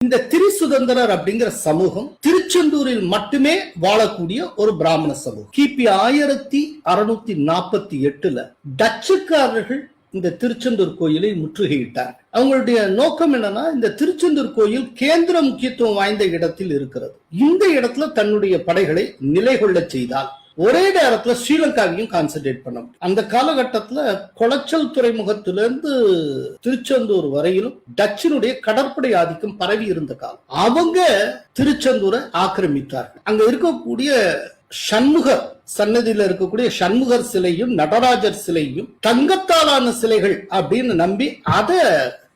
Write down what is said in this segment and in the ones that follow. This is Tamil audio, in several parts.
இந்த திரிசுதந்திரர் அப்படிங்கிற சமூகம் திருச்செந்தூரில் மட்டுமே வாழக்கூடிய ஒரு பிராமண சமூகம். கிபி 1648 டச்சுக்காரர்கள் இந்த திருச்செந்தூர் கோயிலை முற்றுகையிட்டார். அவங்களுடைய நோக்கம் என்னன்னா, இந்த திருச்செந்தூர் கோயில் கேந்திர முக்கியத்துவம் வாய்ந்த இடத்தில் இருக்கிறது. இந்த இடத்துல தன்னுடைய படைகளை நிலை கொள்ள செய்தால் ஒரே நேரத்துல ஸ்ரீலங்காவையும் கான்சென்ட்ரேட் பண்ண முடியும். அந்த காலகட்டத்துல கொளச்சல் துறைமுகத்திலிருந்து திருச்செந்தூர் வரையிலும் டச்சினுடைய கடற்படை ஆதிக்கம் பரவி இருந்த காலம். அவங்க திருச்செந்தூரை ஆக்கிரமித்தார்கள். அங்க இருக்கக்கூடிய சண்முகர் சன்னதியில இருக்கக்கூடிய சண்முகர் சிலையும் நடராஜர் சிலையும் தங்கத்தாலான சிலைகள் அப்படின்னு நம்பி அதை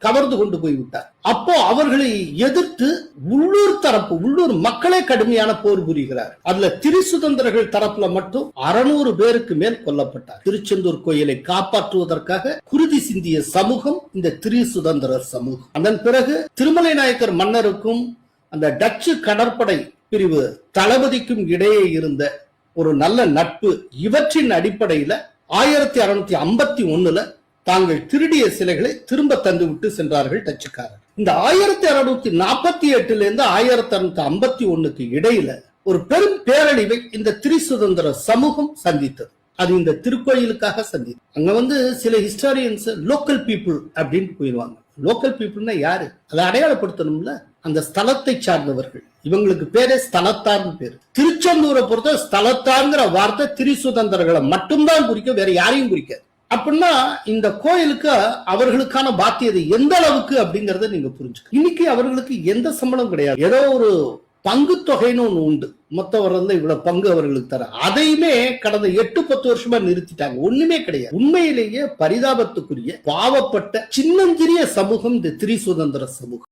கவர்ந்து கொண்டு போய்விட்டார். அப்போ அவர்களை எதிர்த்து உள்ளூர் மக்களே கடுமையான போர் புரிகிறார். அதுல திரிசுதந்திரர்கள் தரப்புல மட்டும் 600 பேருக்கு மேல் கொல்லப்பட்டார். திருச்செந்தூர் கோயிலை காப்பாற்றுவதற்காக குருதி சிந்திய சமூகம் இந்த திரிசுதந்திரர் சமூகம். அதன் பிறகு திருமலை நாயக்கர் மன்னருக்கும் அந்த டச்சு கடற்படை பிரிவு தளபதிக்கும் இடையே இருந்த ஒரு நல்ல நட்பு, இவற்றின் அடிப்படையில 1651 தாங்கள் திருடிய சிலைகளை திரும்ப தந்து விட்டு சென்றார்கள் டச்சுக்காரர். இந்த 1648 இருந்து 1651 இடையில ஒரு பெரும் பேரழிவை இந்த திரிசுதந்திர சமூகம் சந்தித்தது. அது இந்த திருக்கோயிலுக்காக சந்தித்தது. அங்க சில ஹிஸ்டாரியன்ஸ் லோக்கல் பீப்புள் அப்படின்னு போயிடுவாங்க. லோக்கல் பீப்புள்னா யாரு? அதை அடையாளப்படுத்தணும்ல. அந்த ஸ்தலத்தை சார்ந்தவர்கள். இவங்களுக்கு பேரே ஸ்தலத்தார்னு பேரு. திருச்செந்தூரை பொறுத்த ஸ்தலத்தார்ங்கிற வார்த்தை திரிசுதந்திரர்களை மட்டும்தான் குறிக்க, வேற யாரையும் குறிக்காது. அப்படின்னா இந்த கோயிலுக்கு அவர்களுக்கான பாத்தியதை எந்த அளவுக்கு அப்படிங்கறத நீங்க புரிஞ்சுக்க. இன்னைக்கு அவர்களுக்கு எந்த சம்பளம் கிடையாது. ஏதோ ஒரு பங்கு தொகைன்னு ஒண்ணு உண்டு. மொத்த வரல இவ்வளவு பங்கு அவர்களுக்கு தர, அதையுமே கடந்த 8-10 வருஷமா நிறுத்திட்டாங்க. ஒண்ணுமே கிடையாது. உண்மையிலேயே பரிதாபத்துக்குரிய பாவப்பட்ட சின்னஞ்சிறிய சமூகம் இந்த திரிசுதந்திர சமூகம்.